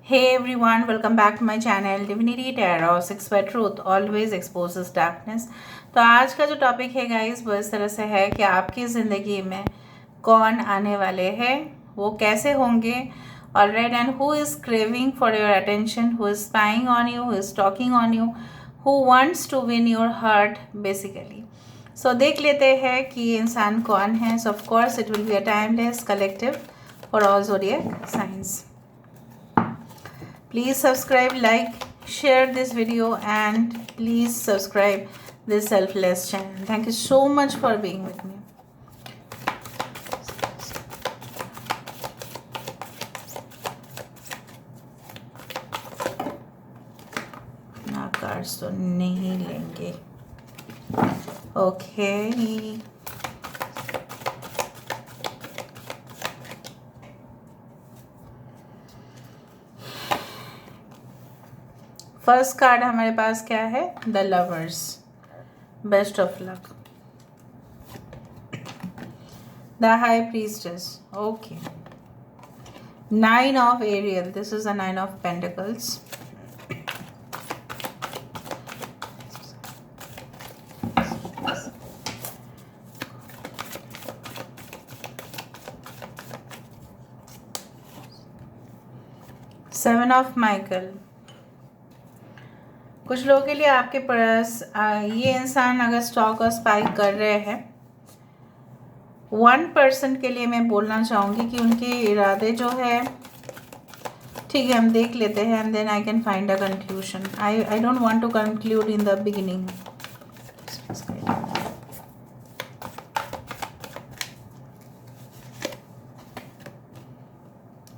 Hey everyone, welcome back to my channel Divinity Tarot 6 by Truth always exposes darkness। तो आज का जो topic है गाइस वो इस तरह से है कि आपकी ज़िंदगी में कौन आने वाले हैं, वो कैसे होंगे, alright, and who is craving for your attention, who is spying on you, who is talking on you, who wants to win your heart basically. So देख लेते हैं कि ये इंसान कौन है। So of course it will be a timeless collective for all zodiac signs। Please subscribe, like, share this video, and please subscribe this selfless channel. Thank you so much for being with me. ना cards तो नहीं लेंगे। Okay. First card हमारे पास क्या है? The lovers. Best of luck. The high priestess. Okay. Nine of aerial. This is the nine of pentacles. Seven of Michael. कुछ लोगों के लिए आपके पास ये इंसान अगर स्टॉक और स्पाइक कर रहे हैं, 1% के लिए मैं बोलना चाहूँगी कि उनके इरादे जो है, ठीक है, हम देख लेते हैं and then I can find a conclusion. I don't want to conclude in the beginning.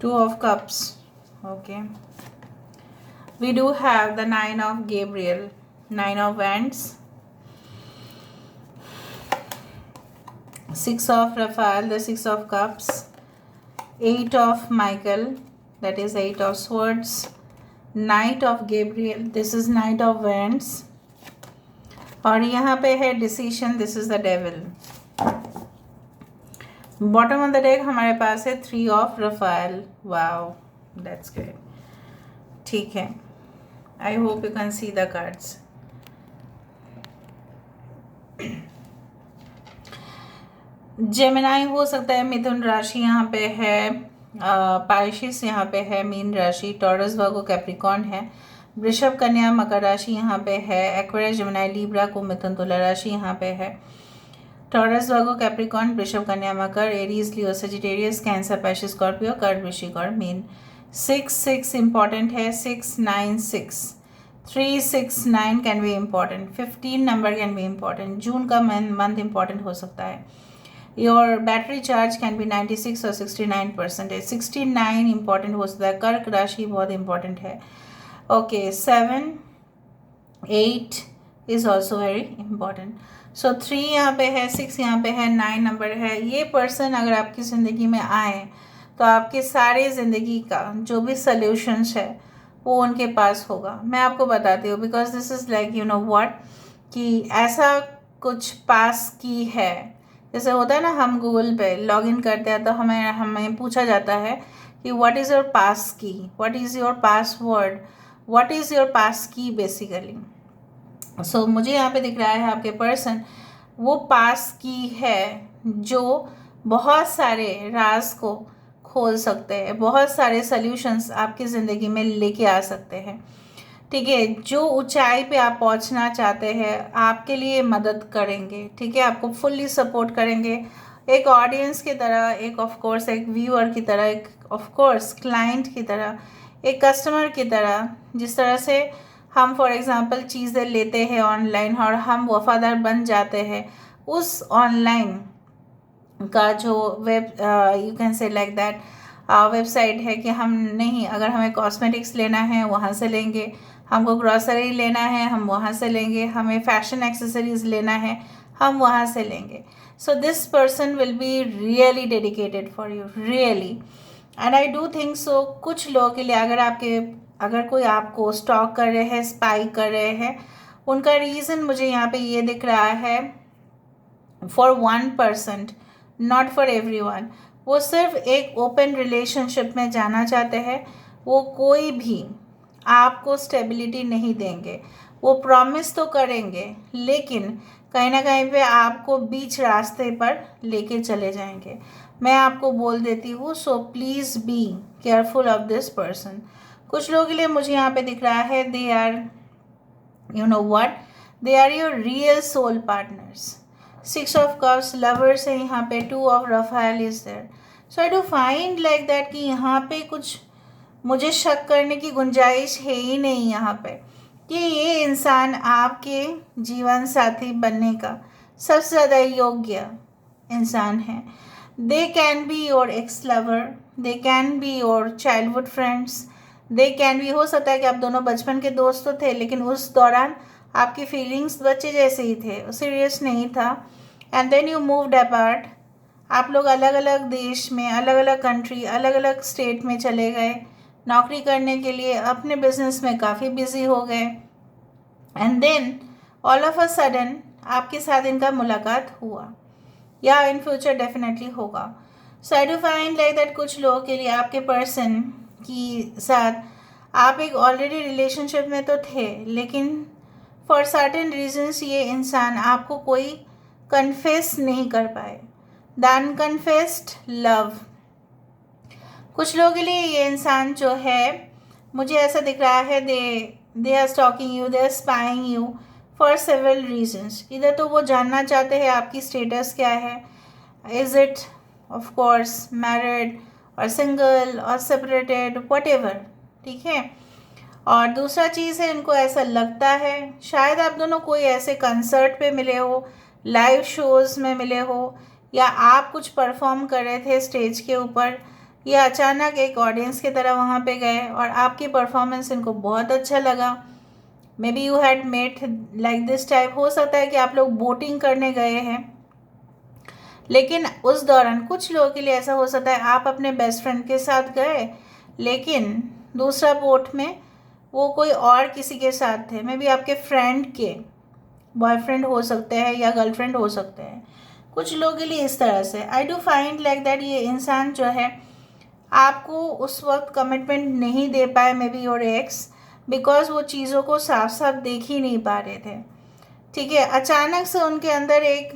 Two of cups. Okay, we do have the nine of Gabriel, nine of wands, six of Raphael, the six of cups, eight of Michael, that is eight of swords, knight of Gabriel, this is knight of wands, और यहाँ पे है decision, this is the devil। Bottom of the deck हमारे पास है three of Raphael। Wow, that's great. ठीक है, आई hope you can see the cards. Gemini हो सकता है, मिथुन राशि यहाँ पे है, पाइशिस यहाँ पे है, मीन राशि, टॉरस वर्गो कैप्रिकॉर्न है, वृषभ कन्या मकर राशि यहाँ पे है, एक्वेरियस जेमिनाई लिब्रा को मिथुन तुला राशि यहाँ पे है, टॉरस वर्गो कैप्रिकॉर्न वृषभ कन्या मकर, Aries Leo Sagittarius Cancer Pisces Scorpio कर्क वृश्चिक और मीन। 6 इम्पॉर्टेंट है, 6 9 6 3 6 9 can be important, 15 number can be important, June का मंथ इम्पॉर्टेंट हो सकता है। Your battery charge can be 96 और 69%। 69 इम्पॉर्टेंट हो सकता है। कर्क राशि बहुत इम्पॉर्टेंट है। Okay, 7 8 is also very important. So 3 यहाँ पे है, 6 यहाँ पे है, 9 नंबर है। ये पर्सन अगर आपकी ज़िंदगी में आए तो आपके सारे ज़िंदगी का जो भी सल्यूशंस है वो उनके पास होगा। मैं आपको बताती हूँ, because this is like you know what, कि ऐसा कुछ पास की है। जैसे होता है ना, हम गूगल पे लॉगिन करते हैं तो हमें पूछा जाता है कि what is your pass key, what is your password, what is your pass key basically. सो मुझे यहाँ पे दिख रहा है आपके पर्सन वो पास की है जो बहुत सारे राज को खोल सकते हैं, बहुत सारे सल्यूशंस आपकी ज़िंदगी में लेके आ सकते हैं। ठीक है, जो ऊंचाई पे आप पहुंचना चाहते हैं आपके लिए मदद करेंगे। ठीक है, आपको फुल्ली सपोर्ट करेंगे, एक ऑडियंस की तरह, एक ऑफ कोर्स एक व्यूअर की तरह, एक ऑफ कोर्स क्लाइंट की तरह, एक कस्टमर की तरह। जिस तरह से हम फॉर एग्जांपल चीज़ें लेते हैं ऑनलाइन और हम वफादार बन जाते हैं उस ऑनलाइन का जो web, you can say like that website है, कि हम नहीं, अगर हमें कॉस्मेटिक्स लेना है वहाँ से लेंगे, हमको ग्रॉसरी लेना है हम वहाँ से लेंगे, हमें फैशन एक्सेसरीज लेना है हम वहाँ से लेंगे। So this person will be really dedicated for you, really, and I do think so. कुछ लोगों के लिए अगर कोई आपको स्टॉक कर रहे हैं, स्पाई कर रहे हैं, उनका रीज़न मुझे यहाँ पे ये दिख रहा है, फॉर 1%, नॉट फॉर एवरीवन। वो सिर्फ एक ओपन रिलेशनशिप में जाना चाहते हैं, वो कोई भी आपको स्टेबिलिटी नहीं देंगे। वो प्रॉमिस तो करेंगे लेकिन कहीं ना कहीं पे आपको बीच रास्ते पर लेके चले जाएंगे। मैं आपको बोल देती हूँ, so please be careful of this person. कुछ लोगों के लिए मुझे यहाँ पे दिख रहा है they are, you know what, they are your real soul partners. 6 of cups lovers है यहाँ पे, 2 of Raphael is there. So I do find like that कि यहाँ पे कुछ मुझे शक करने की गुंजाइश है ही नहीं यहाँ पे कि ये इंसान आपके जीवन साथी बनने का सबसे ज़्यादा योग्य इंसान है। दे can be your x lover, they can be your childhood friends, they can B, हो सकता है कि आप दोनों बचपन के दोस्त तो थे लेकिन उस दौरान आपकी फीलिंग्स बच्चे जैसे ही थे, सीरियस नहीं था। And then you moved apart, आप लोग अलग अलग देश में, अलग अलग कंट्री, अलग अलग स्टेट में चले गए नौकरी करने के लिए, अपने बिजनेस में काफ़ी बिजी हो गए। And then all of a sudden आपके साथ इनका मुलाकात हुआ या इन फ्यूचर डेफिनेटली होगा। So I do find like that कुछ लोगों के लिए आपके पर्सन की साथ आप एक ऑलरेडी रिलेशनशिप में तो थे लेकिन फॉर सर्टेन रीजंस ये इंसान आपको कोई कन्फेस नहीं कर पाए। द अनकन्फेस्ड लव, कुछ लोगों के लिए ये इंसान जो है मुझे ऐसा दिख रहा है they are stalking you, they are spying you for several reasons. इधर तो वो जानना चाहते हैं आपकी स्टेटस क्या है, is it of course married और सिंगल और सेपरेटेड, व्हाटएवर, ठीक है। और दूसरा चीज़ है, इनको ऐसा लगता है शायद आप दोनों कोई ऐसे कंसर्ट पे मिले हो, लाइव शोज़ में मिले हो, या आप कुछ परफॉर्म कर रहे थे स्टेज के ऊपर, या अचानक एक ऑडियंस की तरह वहाँ पे गए और आपकी परफॉर्मेंस इनको बहुत अच्छा लगा। Maybe you had met like this type, हो सकता है कि आप लोग बोटिंग करने गए हैं लेकिन उस दौरान कुछ लोगों के लिए ऐसा हो सकता है आप अपने बेस्ट फ्रेंड के साथ गए लेकिन दूसरा बोट में वो कोई और किसी के साथ थे, मे बी आपके फ्रेंड के बॉयफ्रेंड हो सकते हैं या गर्लफ्रेंड हो सकते हैं। कुछ लोगों के लिए इस तरह से आई डू फाइंड लाइक दैट ये इंसान जो है आपको उस वक्त कमिटमेंट नहीं दे पाए, may be your x, because वो चीज़ों को साफ साफ देख ही नहीं पा रहे थे, ठीक है। अचानक से उनके अंदर एक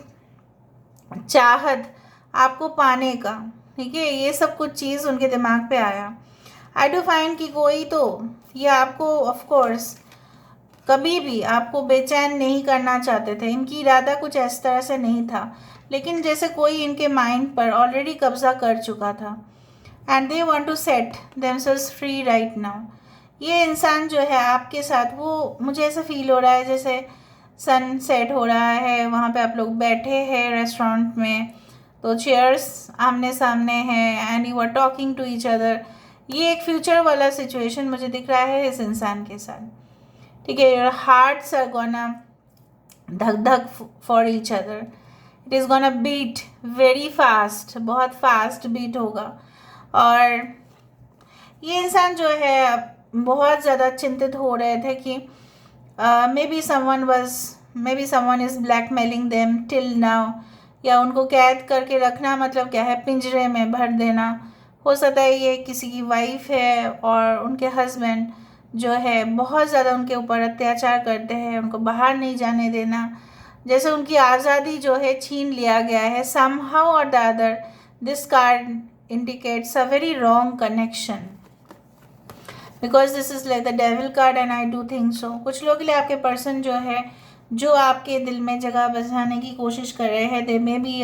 चाहत आपको पाने का, ठीक है, ये सब कुछ चीज़ उनके दिमाग पे आया। आई डू फाइंड कि कोई तो ये आपको ऑफ कोर्स कभी भी आपको बेचैन नहीं करना चाहते थे, इनकी इरादा कुछ इस तरह से नहीं था लेकिन जैसे कोई इनके माइंड पर ऑलरेडी कब्जा कर चुका था and they want to set themselves free right now. ये इंसान जो है आपके साथ, वो मुझे ऐसा फील हो रहा है जैसे सन सेट हो रहा है, वहाँ पे आप लोग बैठे हैं रेस्टोरेंट में, तो चेयर्स आमने सामने हैं and you are talking to each other. ये एक फ्यूचर वाला सिचुएशन मुझे दिख रहा है इस इंसान के साथ, ठीक है। योर हार्ट्स आर गोना धक धक for each other, it is gonna beat very fast, बहुत फास्ट बीट होगा। और ये इंसान जो है बहुत ज़्यादा चिंतित हो रहे थे कि may be someone is blackmailing them till now, या उनको कैद करके रखना मतलब क्या है, पिंजरे में भर देना। हो सकता है ये किसी की वाइफ है और उनके हस्बैंड जो है बहुत ज़्यादा उनके ऊपर अत्याचार करते हैं, उनको बाहर नहीं जाने देना, जैसे उनकी आज़ादी जो है छीन लिया गया है। somehow or the other this card indicates a very wrong connection because this is like the devil card and I do think so। कुछ लोगों के लिए आपके पर्सन जो है, जो आपके दिल में जगह बसाने की कोशिश कर रहे हैं, they may be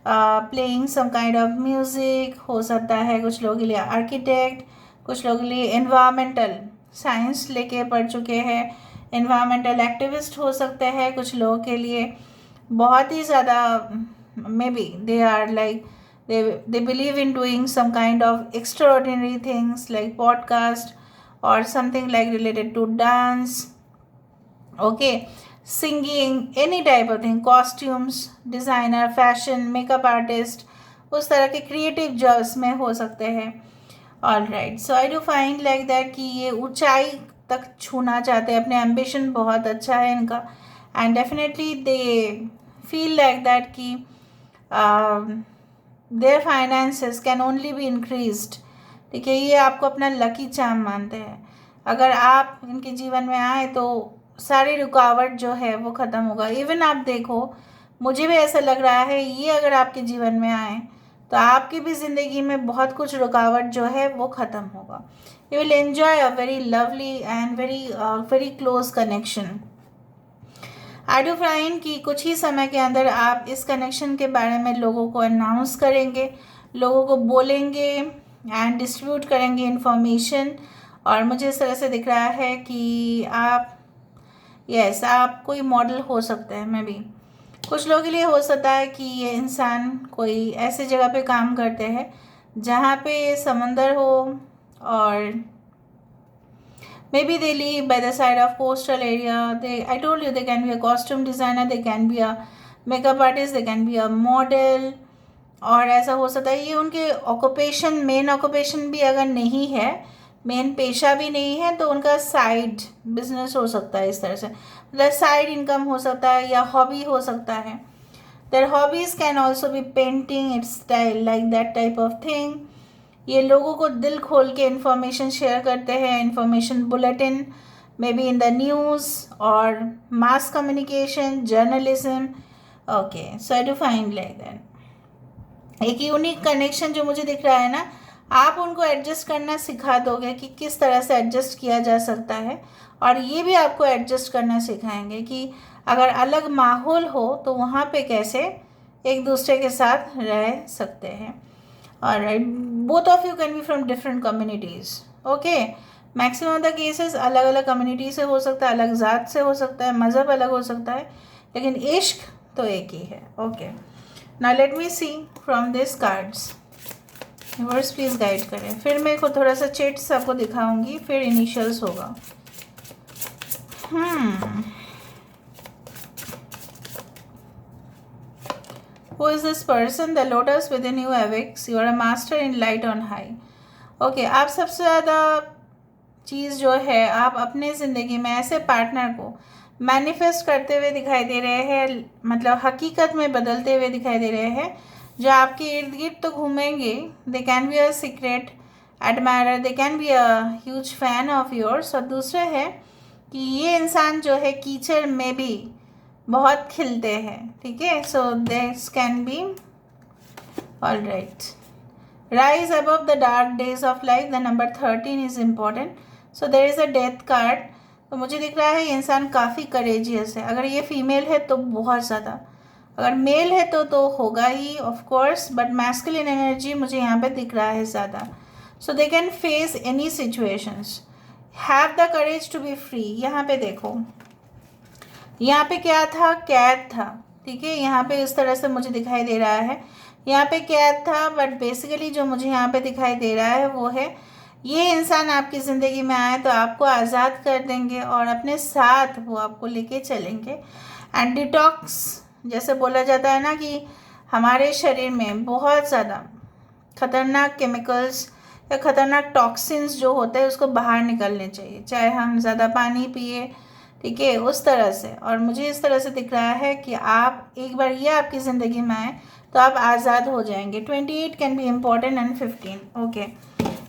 playing some kind of music, हो सकता है कुछ लोगों के लिए आर्किटेक्ट, कुछ लोगों के लिए एनवायरमेंटल साइंस लेके पढ़ चुके हैं, एनवायरमेंटल एक्टिविस्ट हो सकते हैं कुछ लोगों के लिए, बहुत ही ज़्यादा maybe they are like they believe in doing some kind of extraordinary things like podcast or something like related to dance, okay, singing, any type of thing, costumes designer, fashion, makeup artist, उस तरह के creative jobs में हो सकते हैं। All right, so I do find like that कि ये ऊंचाई तक छूना चाहते हैं, अपने एम्बिशन बहुत अच्छा है इनका and definitely they feel like that कि their finances can only be increased, ठीक है, ये आपको अपना लकी चार्म मानते हैं। अगर आप इनके जीवन में आए तो सारी रुकावट जो है वो ख़त्म होगा। इवन आप देखो, मुझे भी ऐसा लग रहा है ये अगर आपके जीवन में आए तो आपकी भी ज़िंदगी में बहुत कुछ रुकावट जो है वो ख़त्म होगा। You will enjoy a very lovely and very close connection. I do find कि कुछ ही समय के अंदर आप इस कनेक्शन के बारे में लोगों को अनाउंस करेंगे, लोगों को बोलेंगे एंड डिस्ट्रीब्यूट करेंगे इन्फॉर्मेशन। और मुझे इस तरह से दिख रहा है कि आप आप कोई मॉडल हो सकते हैं। मैं भी कुछ लोगों के लिए हो सकता है कि ये इंसान कोई ऐसी जगह पे काम करते हैं जहाँ पे समंदर हो, और maybe they live by the side of coastal area. I told you, they can be a costume designer, they can be a makeup artist, they can be a model। और ऐसा हो सकता है ये उनके ऑक्यूपेशन, मेन ऑक्यूपेशन भी अगर नहीं है, मेन पेशा भी नहीं है, तो उनका साइड बिजनेस हो सकता है। इस तरह से मतलब साइड इनकम हो सकता है या हॉबी हो सकता है। Their hobbies can also be painting, it's style like that type of thing. ये लोगों को दिल खोल के इन्फॉर्मेशन शेयर करते हैं, information bulletin, may be in the news और mass communication, journalism. Okay, so I do find like that. एक यूनिक कनेक्शन जो मुझे दिख रहा है ना, आप उनको एडजस्ट करना सिखा दोगे कि किस तरह से एडजस्ट किया जा सकता है, और ये भी आपको एडजस्ट करना सिखाएंगे कि अगर अलग माहौल हो तो वहाँ पे कैसे एक दूसरे के साथ रह सकते हैं। Alright, both of you can be from different communities. Okay, maximum the cases अलग अलग कम्युनिटी से हो सकता है, अलग ज़ात से हो सकता है, मज़हब अलग हो सकता है, लेकिन इश्क तो एक ही है। Okay, now let me see from this cards. Universe please guide करें। फिर मैं को थोड़ा सा चिट्स आपको दिखाऊंगी, फिर इनिशियल्स होगा। Who is this person? The lotus within you awakes. You are a master in light on high. Okay, आप सबसे ज़्यादा चीज़ जो है आप अपने ज़िंदगी में ऐसे पार्टनर को मैनिफेस्ट करते हुए दिखाई दे रहे हैं, मतलब हकीकत में बदलते हुए दिखाई दे रहे हैं, जो आपके इर्द गिर्द तो घूमेंगे। दे can be a secret admirer, they can be a huge fan of yours. और दूसरे है कि ये इंसान जो है कीचड़ में भी बहुत खिलते हैं। ठीक है, so this can be all right. Rise above the dark days of life, the number 13 is important. So there is a death card. तो मुझे दिख रहा है ये इंसान काफ़ी करेजियस है। अगर ये फीमेल है तो बहुत ज़्यादा, अगर मेल है तो होगा ही of course, but masculine energy मुझे यहाँ पे दिख रहा है ज़्यादा। So they can face any situations, have the courage to be free. यहाँ पे देखो, यहाँ पे क्या था, कैद था। ठीक है, यहाँ पे इस तरह से मुझे दिखाई दे रहा है, यहाँ पे कैद था, बट बेसिकली जो मुझे यहाँ पे दिखाई दे रहा है वो है ये इंसान आपकी ज़िंदगी में आए तो आपको आज़ाद कर देंगे और अपने साथ वो आपको लेके चलेंगे। एंड डिटॉक्स, जैसे बोला जाता है ना कि हमारे शरीर में बहुत ज़्यादा ख़तरनाक केमिकल्स या ख़तरनाक टॉक्सिन्स जो होते हैं उसको बाहर निकलने चाहिए, चाहे हम ज़्यादा पानी पिए। ठीक है, उस तरह से। और मुझे इस तरह से दिख रहा है कि आप एक बार ये आपकी ज़िंदगी में आए तो आप आज़ाद हो जाएंगे। 28 can be important and 15। Okay,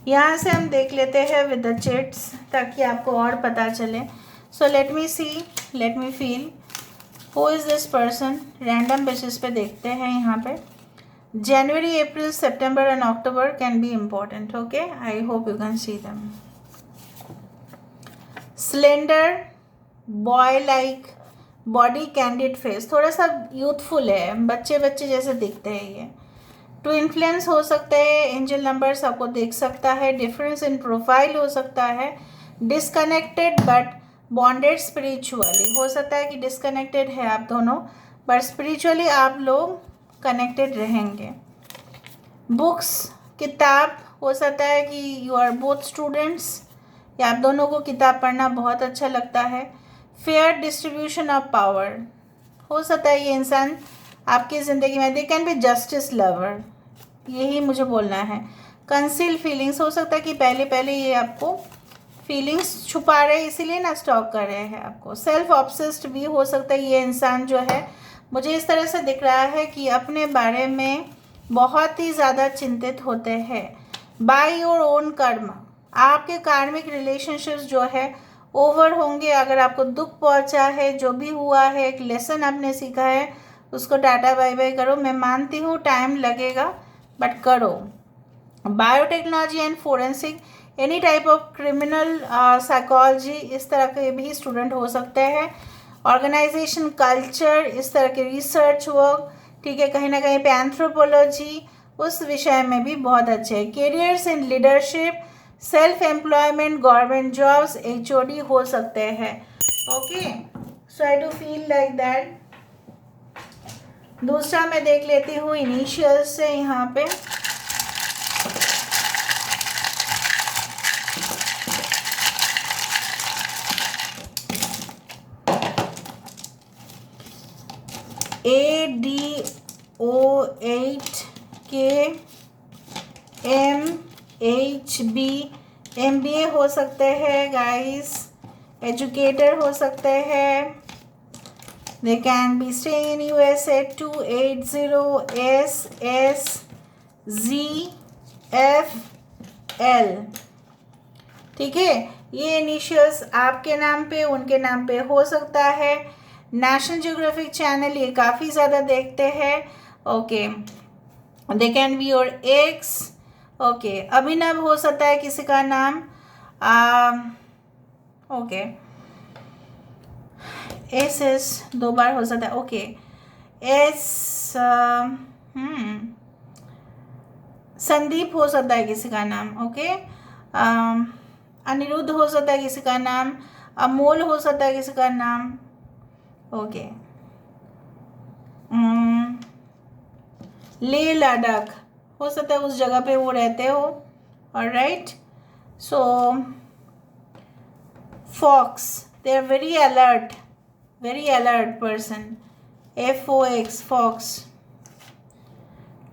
यहाँ से हम देख लेते हैं विद द चिट्स ताकि आपको और पता चले। So let me see, let me feel who is this person. Random basis पे देखते हैं। यहाँ पे January, April, September and October can be important. Okay, I hope you can see them. Slender, boy like body, candid face, थोड़ा सा youthful है, बच्चे बच्चे जैसे दिखते हैं ये। टू इन्फ्लुएंस हो सकते हैं, एंजल नंबर्स आपको देख सकता है, डिफरेंस इन प्रोफाइल हो सकता है, डिसकनेक्टेड बट बॉन्डेड स्पिरिचुअली, हो सकता है कि डिसकनेक्टेड है आप दोनों बट स्पिरिचुअली आप लोग कनेक्टेड रहेंगे। बुक्स, किताब, हो सकता है कि यू आर बोथ स्टूडेंट्स या आप दोनों को किताब पढ़ना बहुत अच्छा लगता है। फेयर डिस्ट्रीब्यूशन ऑफ पावर, हो सकता है ये इंसान आपकी ज़िंदगी में, दे कैन बी जस्टिस लवर, यही मुझे बोलना है। कंसील फीलिंग्स, हो सकता है कि पहले ये आपको फीलिंग्स छुपा रहे हैं इसीलिए ना स्टॉक कर रहे हैं आपको। सेल्फ ऑब्सेस्ड भी हो सकता है ये इंसान जो है, मुझे इस तरह से दिख रहा है कि अपने बारे में बहुत ही ज़्यादा चिंतित होते हैं। बाय योर ओन कर्म, आपके कार्मिक रिलेशनशिप्स जो है ओवर होंगे। अगर आपको दुख पहुंचा है, जो भी हुआ है, एक लेसन आपने सीखा है, उसको टाटा बाय बाय करो। मैं मानती हूँ टाइम लगेगा, बट करो। Biotechnology and forensic, any type of criminal psychology, इस तरह के भी स्टूडेंट हो सकते हैं। ऑर्गेनाइजेशन कल्चर, इस तरह के रिसर्च वर्क, ठीक है, कहीं ना कहीं पे एंथ्रोपोलॉजी, उस विषय में भी बहुत अच्छे हैं। Careers in leadership, self employment, government jobs, HOD हो सकते हैं। Okay, so I do feel like that. दूसरा मैं देख लेती हूँ इनिशियल्स से यहाँ पे। ADO8 के MHB, MBA हो सकते हैं गाइस, एजुकेटर हो सकते हैं। They can be staying in USA 280SSZFL, ठीक है। ये इनिशियल्स आपके नाम पे, उनके नाम पे हो सकता है। नेशनल ज्योग्राफिक चैनल ये काफ़ी ज़्यादा देखते हैं। Okay, they can be your ex. Okay, Abhinav हो सकता है किसी का नाम। ओके, एस 2 बार हो सकता है। ओके, संदीप हो सकता है किसी का नाम। ओके, अनिरुद्ध हो सकता है किसी का नाम। अमोल हो सकता है किसी का नाम। ओके, लेह लद्दाख हो सकता है उस जगह पे वो रहते हो। Alright, so fox, they are very alert person. FOX, fox.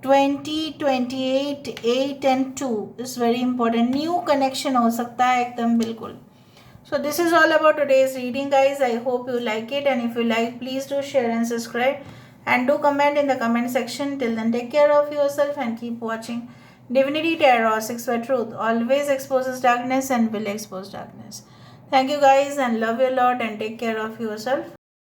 20, 28, 8 and 2 is very important. New connection हो सकता है एकदम बिल्कुल। So this is all about today's reading guys. I hope you like it, and if you like, please do share and subscribe, and do comment in the comment section. Till then, take care of yourself and keep watching Divinity Tarot 6 where truth always exposes darkness and will expose darkness. Thank you guys, and love you a lot, and take care of yourself.